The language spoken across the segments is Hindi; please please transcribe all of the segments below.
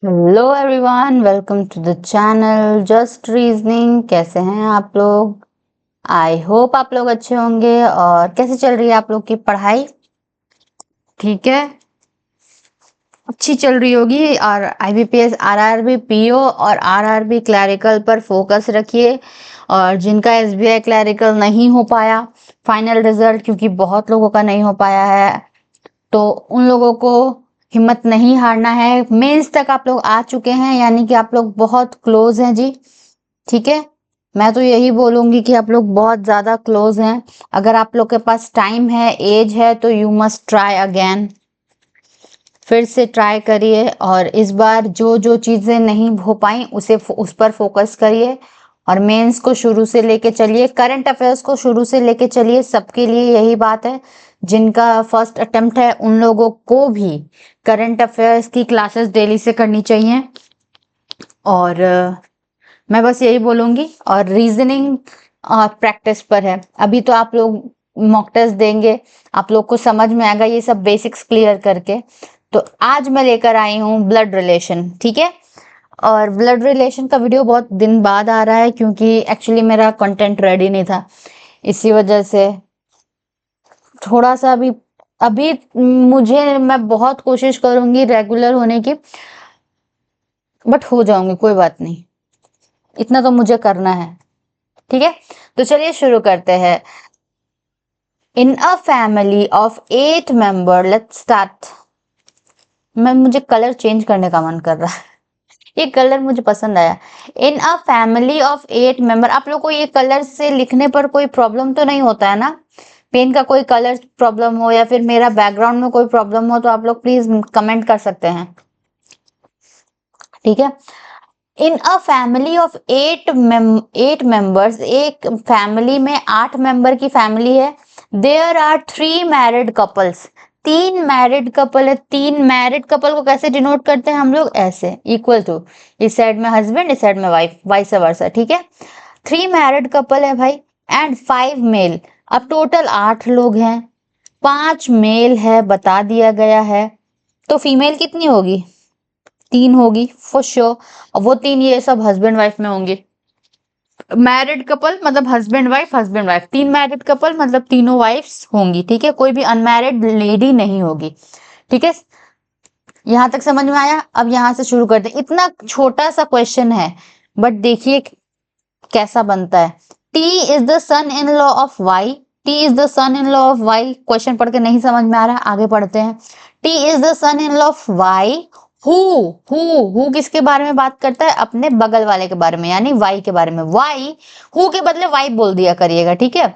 Hello everyone, welcome to the channel just reasoning. कैसे हैं आप लोग? आई होप आप लोग अच्छे होंगे। और कैसे चल रही है आप लोग की पढ़ाई? ठीक है, अच्छी चल रही होगी। और आईबीपीएस, आरआरबी पीओ और आरआरबी क्लैरिकल पर फोकस रखिए। और जिनका एसबीआई क्लैरिकल नहीं हो पाया फाइनल रिजल्ट, क्योंकि बहुत लोगों का नहीं हो पाया है, तो उन लोगों को हिम्मत नहीं हारना है। मेंस तक आप लोग आ चुके हैं, यानी कि आप लोग बहुत क्लोज हैं जी। ठीक है, मैं तो यही बोलूंगी कि आप लोग बहुत ज्यादा क्लोज हैं। अगर आप लोग के पास टाइम है, एज है, तो यू मस्ट ट्राई अगेन। फिर से ट्राई करिए और इस बार जो जो चीजें नहीं हो पाई उस पर फोकस करिए। और मेंस को शुरू से लेके चलिए, करंट अफेयर्स को शुरू से लेके चलिए। सबके लिए यही बात है। जिनका फर्स्ट अटेम्प्ट है उन लोगों को भी करंट अफेयर्स की क्लासेस डेली से करनी चाहिए। और मैं बस यही बोलूंगी। और रीजनिंग प्रैक्टिस पर है। अभी तो आप लोग मॉक टेस्ट देंगे, आप लोग को समझ में आएगा ये सब बेसिक्स क्लियर करके। तो आज मैं लेकर आई हूँ ब्लड रिलेशन। ठीक है, और ब्लड रिलेशन का वीडियो बहुत दिन बाद आ रहा है, क्योंकि एक्चुअली मेरा कंटेंट रेडी नहीं था। इसी वजह से थोड़ा सा अभी अभी मैं बहुत कोशिश करूंगी रेगुलर होने की, बट हो जाऊंगी, कोई बात नहीं। इतना तो मुझे करना है। ठीक है, तो चलिए शुरू करते हैं। In a family of 8 member, let's start. मुझे कलर चेंज करने का मन कर रहा है। ये कलर मुझे पसंद आया। इन अ फैमिली ऑफ 8 मेंबर। आप लोग को ये कलर से लिखने पर कोई प्रॉब्लम तो नहीं होता है ना? पेन का कोई कलर प्रॉब्लम हो या फिर मेरा बैकग्राउंड में कोई प्रॉब्लम हो तो आप लोग प्लीज कमेंट कर सकते हैं। ठीक है, in a family of 8 members, एक फैमिली में 8 मेंबर की फैमिली है। There are 3 married couples. 3 married couple है। 3 मैरिड कपल को कैसे डिनोट करते हैं हम लोग? ऐसे, इक्वल टू, इस साइड में हस्बैंड, इस साइड में वाइफ, वाइस वर्सा। ठीक है, 3 मैरिड कपल है भाई, एंड 5 मेल। अब टोटल 8 लोग हैं, 5 मेल है बता दिया गया है। तो फीमेल कितनी होगी? 3 होगी फॉर श्योर। और वो 3 ये सब हस्बैंड वाइफ में होंगे। मैरिड कपल मतलब husband wife, husband wife. 3 married couple मतलब तीनों वाइफ्स होंगी। ठीक है, कोई भी अनमैरिड लेडी नहीं होगी। ठीक है, यहां तक समझ में आया? अब यहां से शुरू करते हैं। इतना छोटा सा क्वेश्चन है, बट देखिए कैसा बनता है। T is the son in law of Y. T is the son in law of Y. Question पढ़ के नहीं समझ में आ रहा है, आगे पढ़ते हैं। T is the son in law of Y. Who who किसके बारे में बात करता है? अपने बगल वाले के बारे में, यानी वाई के बारे में। वाई, हु के बदले वाई बोल दिया करिएगा। ठीक है,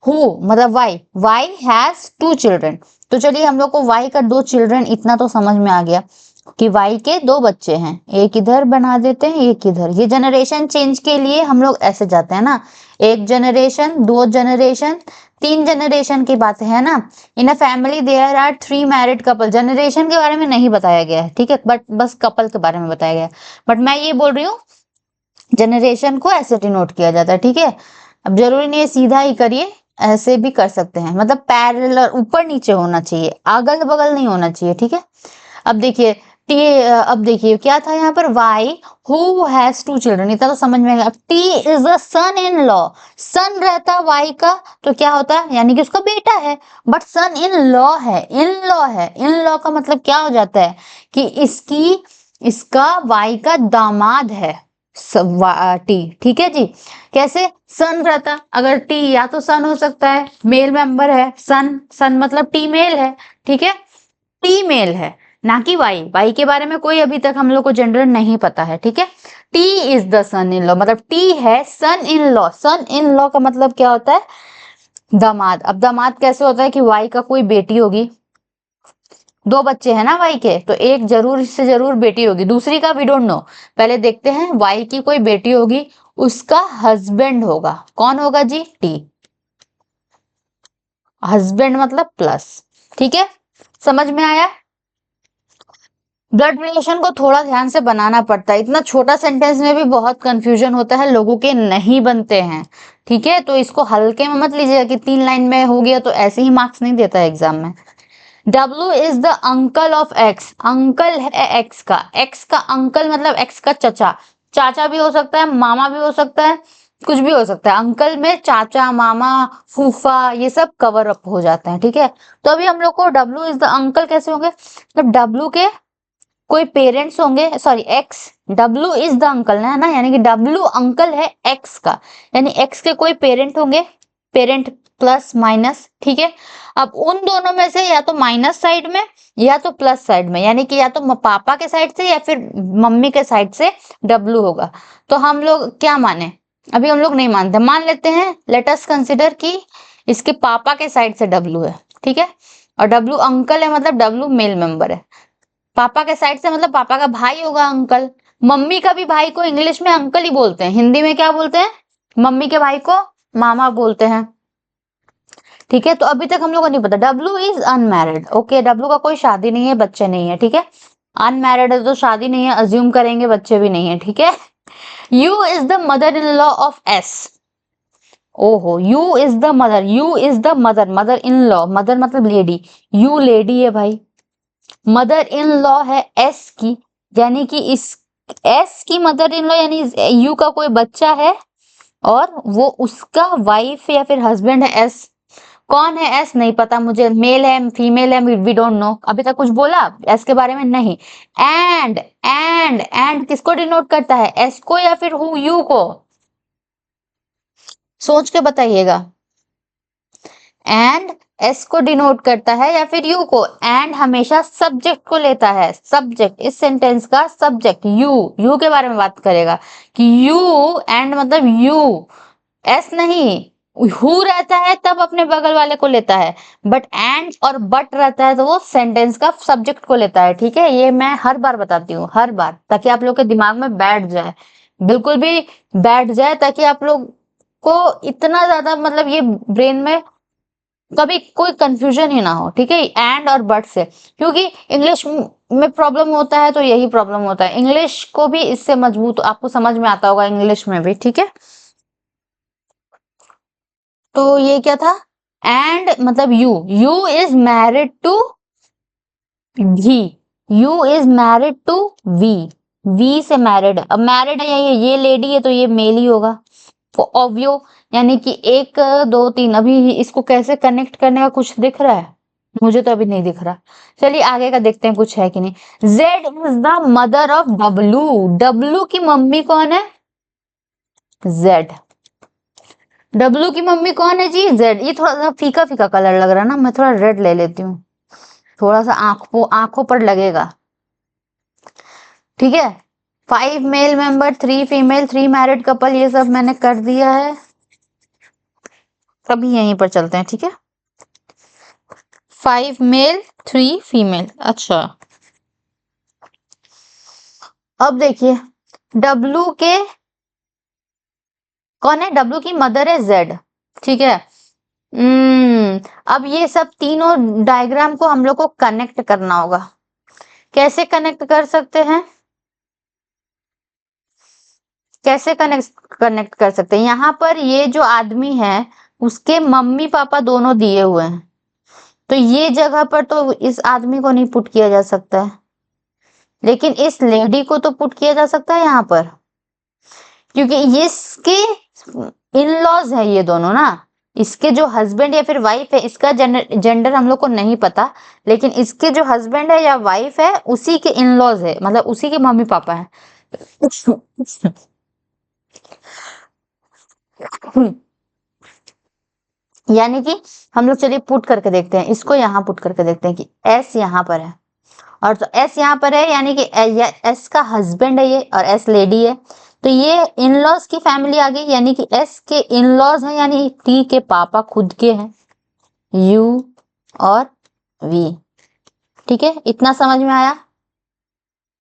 हु मतलब वाई। Why has 2 children. तो चलिए, हम लोग को वाई का 2 चिल्ड्रन इतना तो समझ में आ गया कि वाई के 2 बच्चे हैं। एक इधर बना देते हैं, एक इधर। ये जनरेशन चेंज के लिए हम लोग ऐसे जाते हैं ना, 1 जनरेशन, 2 जनरेशन, 3 जनरेशन की बात है ना। In a family there are 3 married couple. Generation के बारे में नहीं बताया गया है, ठीक है, बट बस कपल के बारे में बताया गया है। बट मैं ये बोल रही हूँ, जनरेशन को ऐसे डिनोट किया जाता है। ठीक है, अब जरूरी नहीं है सीधा ही करिए, ऐसे भी कर सकते हैं। मतलब पैरेलल, ऊपर नीचे होना चाहिए, अगल बगल नहीं होना चाहिए। ठीक है, अब देखिए टी, अब देखिए क्या था यहाँ पर? वाई हु हैज 2 चिल्ड्रन, इतना तो समझ में आएगा। अब T is the son in law. Son रहता वाई का तो क्या होता है? यानी कि उसका बेटा है। बट सन इन लॉ है, इन लॉ है। इन लॉ का मतलब क्या हो जाता है कि इसका वाई का दामाद है टी। ठीक है जी, कैसे? सन रहता, अगर टी या तो सन हो सकता है, मेल मेंबर है, सन, सन मतलब टी मेल है। ठीक है, टी मेल है, ना कि वाई। वाई के बारे में कोई अभी तक हम लोग को जेंडर नहीं पता है। ठीक है, T is the son in law, मतलब टी है son in law. Sun in law का मतलब क्या होता है? दामाद। अब दामाद कैसे होता है कि वाई का कोई बेटी होगी, 2 बच्चे हैं ना वाई के, तो एक जरूर से जरूर बेटी होगी, दूसरी का वी डोंट नो। पहले देखते हैं, वाई की कोई बेटी होगी, उसका हस्बैंड होगा। कौन होगा जी? टी। हस्बैंड मतलब प्लस। ठीक है, समझ में आया? ब्लड रिलेशन को थोड़ा ध्यान से बनाना पड़ता है। इतना छोटा सेंटेंस में भी बहुत कंफ्यूजन होता है, लोगों के नहीं बनते हैं। ठीक है, तो इसको हल्के में मत लीजिएगा कि 3 लाइन में हो गया तो ऐसे ही मार्क्स नहीं देता है एग्जाम में। W is the uncle of x, uncle है एक्स का अंकल मतलब एक्स का चचा, चाचा भी हो सकता है, मामा भी हो सकता है, कुछ भी हो सकता है। अंकल में चाचा, मामा, फूफा ये सब कवर अप हो जाते हैं, ठीक है। तो अभी हम लोग को W इज द अंकल कैसे होंगे, मतलब W के कोई पेरेंट्स होंगे, sorry x, W is the uncle है ना, यानी कि W अंकल है एक्स का, यानी एक्स के कोई पेरेंट होंगे, पेरेंट प्लस माइनस, ठीक है। अब उन दोनों में से या तो माइनस साइड में या तो प्लस साइड में, यानी कि या तो पापा के साइड से या फिर मम्मी के साइड से W होगा। तो हम लोग क्या माने, अभी हम लोग नहीं मानते, मान लेते हैं, लेट अस कंसिडर कि इसके पापा के साइड से W है, ठीक है, और W अंकल है, मतलब W मेल मेंबर है। पापा के साइड से मतलब पापा का भाई होगा अंकल, मम्मी का भी भाई को इंग्लिश में अंकल ही बोलते हैं, हिंदी में क्या बोलते हैं, मम्मी के भाई को मामा बोलते हैं, ठीक है। तो अभी तक हम लोग को नहीं पता, W is unmarried, okay, W का कोई शादी नहीं है, बच्चे नहीं है, ठीक है। अनमैरिड है तो शादी नहीं है, अज्यूम करेंगे बच्चे भी नहीं है, ठीक है। U is the mother in law of S, ओहो, U is the mother, U is the mother, mother in law, mother मतलब लेडी, यू लेडी है भाई, मदर इन लॉ है एस की, यानी कि इस एस की मदर इन लॉ, यानी यू का कोई बच्चा है और वो उसका वाइफ या फिर हस्बैंड है एस। कौन है एस नहीं पता मुझे, मेल है फीमेल है वी डोंट नो, अभी तक कुछ बोला एस के बारे में नहीं। एंड किसको डिनोट करता है, एस को या फिर हु, यू को, सोच के बताइएगा। एंड एस को डिनोट करता है या फिर यू को, एंड हमेशा सब्जेक्ट को लेता है, सब्जेक्ट, इस सेंटेंस का सब्जेक्ट यू के बारे में बात करेगा कि यू, एंड मतलब यू, एस नहीं, हु रहता है तब अपने बगल वाले को लेता है, बट एंड और बट रहता है तो वो सेंटेंस का सब्जेक्ट को लेता है, ठीक है। ये मैं हर बार बताती हूँ, हर बार, ताकि आप लोग के दिमाग में बैठ जाए, बिल्कुल भी बैठ जाए, ताकि आप लोग को इतना ज्यादा मतलब ये ब्रेन में कभी कोई कंफ्यूजन ही ना हो, ठीक है, एंड और बट से, क्योंकि इंग्लिश में प्रॉब्लम होता है तो यही प्रॉब्लम होता है, इंग्लिश को भी इससे मजबूत आपको समझ में आता होगा, इंग्लिश में भी, ठीक है। तो ये क्या था, एंड मतलब U is married to V, U is married to V से मैरिड, अब मैरिड है ये लेडी है तो ये मेल ही होगा, ऑब्वियो, यानी कि एक दो तीन, अभी इसको कैसे कनेक्ट करने का कुछ दिख रहा है, मुझे तो अभी नहीं दिख रहा। चलिए आगे का देखते हैं कुछ है कि नहीं। Z is the mother of W, W की मम्मी कौन है, जेड, डब्लू की मम्मी कौन है जी, जेड। ये थोड़ा सा फीका फीका कलर लग रहा है ना, मैं थोड़ा रेड ले लेती हूँ, थोड़ा सा आंखों पर लगेगा, ठीक है। 5 male member 3 female 3 married couple, ये सब मैंने कर दिया है, कभी यहीं पर चलते हैं, ठीक है। 5 मेल 3 फीमेल, अच्छा। अब देखिए डब्लू के कौन है, डब्लू की मदर है जेड, ठीक है। अब ये सब तीनों डायग्राम को हम लोग को कनेक्ट करना होगा, कैसे कनेक्ट कर सकते हैं, कैसे कनेक्ट कर सकते हैं, यहाँ पर ये जो आदमी है उसके मम्मी पापा दोनों दिए हुए हैं, तो ये जगह पर तो इस आदमी को नहीं पुट किया जा सकता है, लेकिन इस लेडी को तो पुट किया जा सकता है यहाँ पर, क्योंकि इसके इन लॉज है ये दोनों ना, इसके जो हस्बैंड या फिर वाइफ है, इसका जेंडर हम लोग को नहीं पता, लेकिन इसके जो हस्बैंड है या वाइफ है उसी के इन लॉज है, मतलब उसी के मम्मी पापा है। यानी कि हम लोग चलिए पुट करके देखते हैं, इसको यहाँ पुट करके देखते हैं कि एस यहाँ पर है, और तो एस यहाँ पर है, यानी कि एस का हस्बैंड है ये और एस लेडी है, तो ये इन लॉज की फैमिली आ गई, यानी कि एस के इन लॉज है, यानी टी के पापा खुद के हैं, यू और वी, ठीक है, इतना समझ में आया।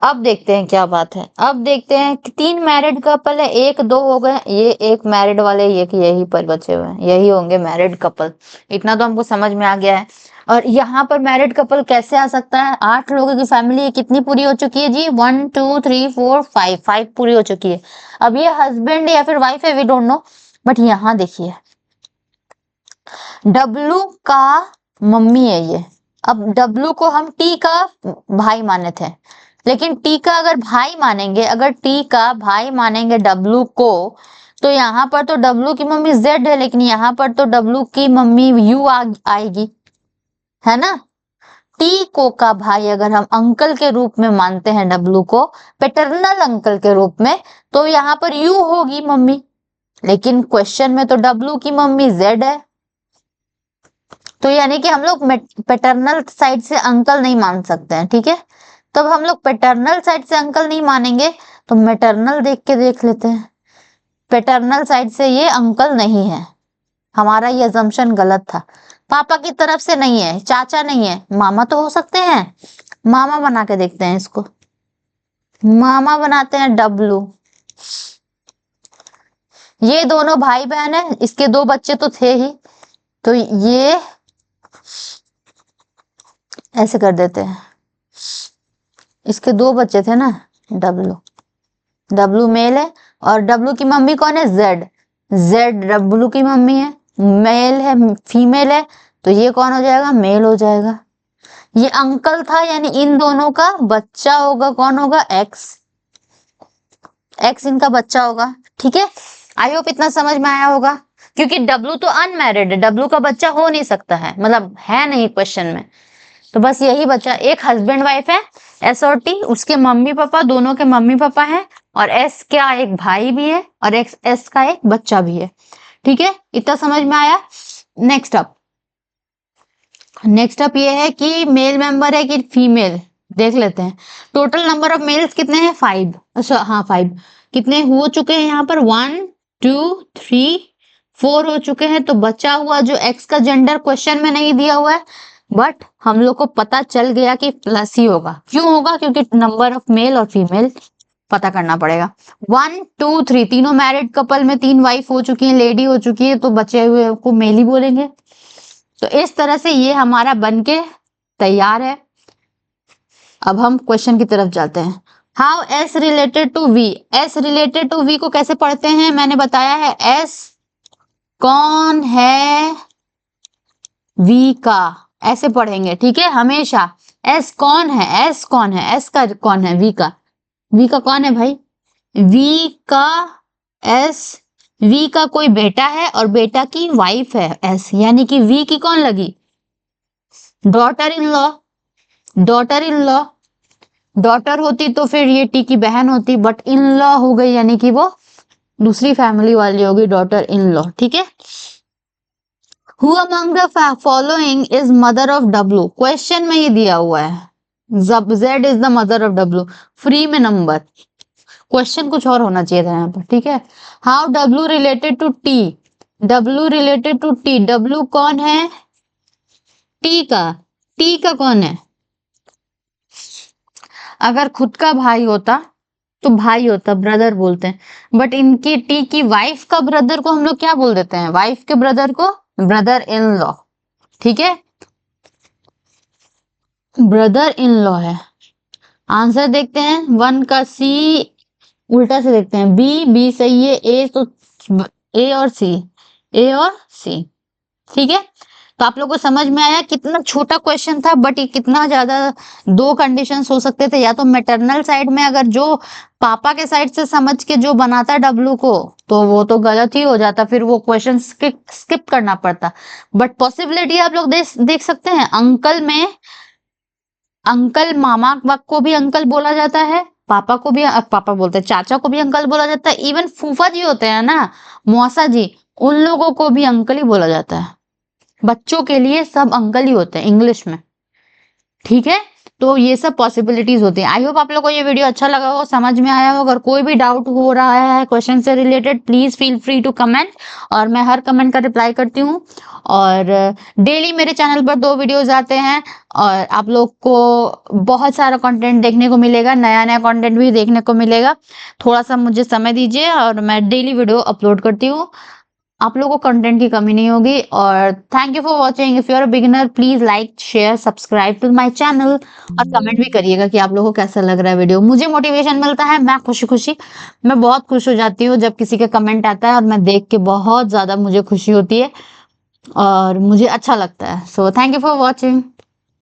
अब देखते हैं क्या बात है, अब देखते हैं कि 3 मैरिड कपल है, एक दो हो गए, ये एक मैरिड वाले, ये यही पर बचे हुए हैं, यही होंगे मैरिड कपल, इतना तो हमको समझ में आ गया है। और यहाँ पर मैरिड कपल कैसे आ सकता है, 8 लोगों की फैमिली कितनी पूरी हो चुकी है जी, 1 2 3 4 5 पूरी हो चुकी है। अब ये हस्बैंड या फिर वाइफ है वी डोंट नो, बट यहाँ देखिए डब्लू का मम्मी है ये, अब W को हम T का भाई माने थे, लेकिन T का अगर भाई मानेंगे, अगर T का भाई मानेंगे W को, तो यहाँ पर तो W की मम्मी Z है, लेकिन यहाँ पर तो W की मम्मी U आएगी, है ना। T को का भाई अगर हम अंकल के रूप में मानते हैं W को, पैटर्नल अंकल के रूप में, तो यहाँ पर U होगी मम्मी, लेकिन क्वेश्चन में तो W की मम्मी Z है, तो यानी कि हम लोग पैटर्नल साइड से अंकल नहीं मान सकते हैं, ठीक है। तब हम लोग पैटर्नल साइड से अंकल नहीं मानेंगे तो मैटरनल देख के देख लेते हैं। पैटर्नल साइड से ये अंकल नहीं है, हमारा ये अजम्पशन गलत था। पापा की तरफ से नहीं है, चाचा नहीं है, मामा तो हो सकते हैं। मामा बना के देखते हैं इसको, मामा बनाते हैं W। ये दोनों भाई बहन है, इसके 2 बच्चे तो थे ही, तो ये ऐसे कर देते हैं, इसके 2 बच्चे थे ना, W मेल है, और W की मम्मी कौन है, Z W की मम्मी है, मेल है, फीमेल है, तो ये कौन हो जाएगा, मेल हो जाएगा। ये अंकल था, यानी इन दोनों का बच्चा होगा, कौन होगा, X इनका बच्चा होगा, ठीक है। आई होप इतना समझ में आया होगा, क्योंकि W तो अनमैरिड है, W का बच्चा हो नहीं सकता है, मतलब है नहीं क्वेश्चन में, तो बस यही बचा। एक हस्बैंड वाइफ है S और T, उसके मम्मी पापा, दोनों के मम्मी पापा हैं, और S का एक भाई भी है, और S का एक बच्चा भी है, ठीक है। इतना समझ में आया। नेक्स्ट अप ये है कि मेल मेंबर है कि फीमेल, देख लेते हैं। टोटल नंबर ऑफ मेल्स कितने हैं, 5। अच्छा हाँ 5 कितने हो चुके हैं यहाँ पर, 1 2 3 4 हो चुके हैं। तो बचा हुआ जो X का जेंडर क्वेश्चन में नहीं दिया हुआ है, बट हम लोग को पता चल गया कि प्लस ही होगा। क्यों होगा, क्योंकि नंबर ऑफ मेल और फीमेल पता करना पड़ेगा। 1 2 3 तीनों मैरिड कपल में 3 वाइफ हो चुकी है, लेडी हो चुकी है, तो बचे हुए को मेल ही बोलेंगे। तो इस तरह से ये हमारा बनके तैयार है। अब हम क्वेश्चन की तरफ जाते हैं। How S related to V, S related to V को कैसे पढ़ते हैं, मैंने बताया है। S कौन है V का, ऐसे पढ़ेंगे, ठीक है, हमेशा। S कौन है, S कौन है, S का कौन है, V का कौन है भाई, V का S, V का कोई बेटा है और बेटा की वाइफ है S, यानी कि V की कौन लगी, डॉटर इन लॉ। डॉटर होती तो फिर ये T की बहन होती, बट इन लॉ हो गई, यानी कि वो दूसरी फैमिली वाली होगी, डॉटर इन लॉ, ठीक है। Who among the following is mother of W, question में ये दिया हुआ है, Z is the mother of W, free में नंबर, क्वेश्चन कुछ और होना चाहिए था यहाँ पर, ठीक है। How W related to T, W related to T, W कौन है, T का कौन है, अगर खुद का भाई होता तो भाई होता, ब्रदर बोलते हैं, बट इनकी T की वाइफ का ब्रदर को हम लोग क्या बोल देते हैं, वाइफ के ब्रदर को ब्रदर इन लॉ, ठीक है, ब्रदर इन लॉ है। आंसर देखते हैं, 1 का C, उल्टा से देखते हैं, B सही है, A तो A और C, ठीक है। तो आप लोग को समझ में आया, कितना छोटा क्वेश्चन था, बट ये कितना ज्यादा, 2 कंडीशंस हो सकते थे, या तो मैटरनल साइड में अगर जो पापा के साइड से समझ के जो बनाता W को, तो वो तो गलत ही हो जाता, फिर वो क्वेश्चन स्किप करना पड़ता। बट पॉसिबिलिटी आप लोग देख सकते हैं, अंकल में, अंकल मामा को भी अंकल बोला जाता है, पापा को भी, पापा बोलते हैं, चाचा को भी अंकल बोला जाता है, इवन फूफा जी होते हैं ना, मौसा जी, उन लोगों को भी अंकल ही बोला जाता है। बच्चों के लिए सब अंकल ही होते हैं इंग्लिश में, ठीक है। तो ये सब पॉसिबिलिटीज होती है। आई होप आप लोगों को ये वीडियो अच्छा लगा हो, समझ में आया हो। अगर कोई भी डाउट हो रहा है क्वेश्चन से related, please feel free to comment, और मैं हर कमेंट का रिप्लाई करती हूँ। और डेली मेरे चैनल पर 2 वीडियोज आते हैं, और आप लोग को बहुत सारा कंटेंट देखने को मिलेगा, नया कंटेंट भी देखने को मिलेगा। थोड़ा सा मुझे समय दीजिए, और मैं डेली वीडियो अपलोड करती हूँ, आप लोगों को कंटेंट की कमी नहीं होगी। और thank you for watching. If you are a beginner, please like share subscribe to my channel, और कमेंट भी करिएगा कि आप लोगों को कैसा लग रहा है वीडियो। मुझे मोटिवेशन मिलता है, मैं मैं बहुत खुश हो जाती हूँ जब किसी का कमेंट आता है, और मैं देख के बहुत ज्यादा मुझे खुशी होती है और मुझे अच्छा लगता है। So thank you for watching.